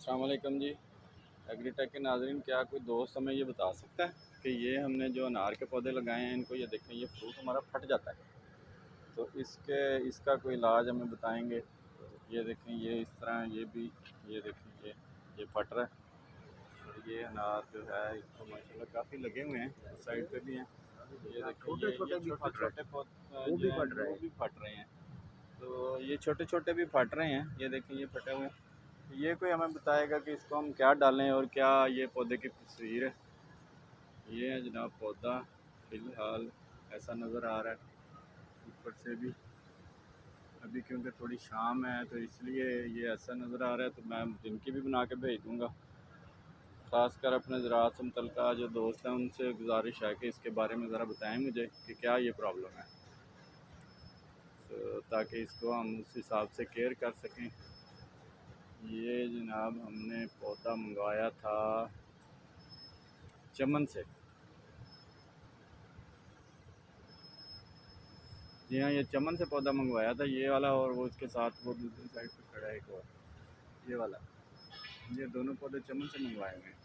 अस्सलाम वालेकुम जी। एग्रीटेक के नाज़रीन, क्या कोई दोस्त हमें ये बता सकता है कि ये हमने जो अनार के पौधे लगाए हैं, इनको ये देखें, ये फ्रूट हमारा फट जाता है, तो इसका कोई इलाज हमें बताएंगे। ये देखें, ये इस तरह ये भी, ये देखें, ये फट रहा है। और ये अनार जो है इसको माशाल्लाह काफ़ी लगे हुए हैं, उस साइड पे भी हैं। ये देखें, छोटे ये छोटे छोटे छोटे पौधे वो जो भी हैं फट रहे वो हैं। भी फट रहे हैं। तो ये छोटे छोटे भी फट रहे हैं, ये देखें, ये फटे हुए हैं। ये कोई हमें बताएगा कि इसको हम क्या डालें और क्या ये पौधे की तस्वीर है। ये है जनाब पौधा, फ़िलहाल ऐसा नज़र आ रहा है। ऊपर से भी अभी क्योंकि थोड़ी शाम है तो इसलिए ये ऐसा नज़र आ रहा है, तो मैं दिन की भी बना के भेज दूँगा। ख़ासकर अपने ज़राअत से मुतल्लिक़ जो दोस्त हैं उनसे गुजारिश है कि इसके बारे में ज़रा बताएं मुझे कि क्या ये प्रॉब्लम है, तो ताकि इसको हम उस हिसाब से केयर कर सकें। ये जनाब हमने पौधा मंगवाया था चमन से। जी हाँ, ये चमन से पौधा मंगवाया था, ये वाला, और वो इसके साथ वो दूसरी साइड पे खड़ा है एक और, ये वाला। ये दोनों पौधे चमन से मंगवाए हुए हैं।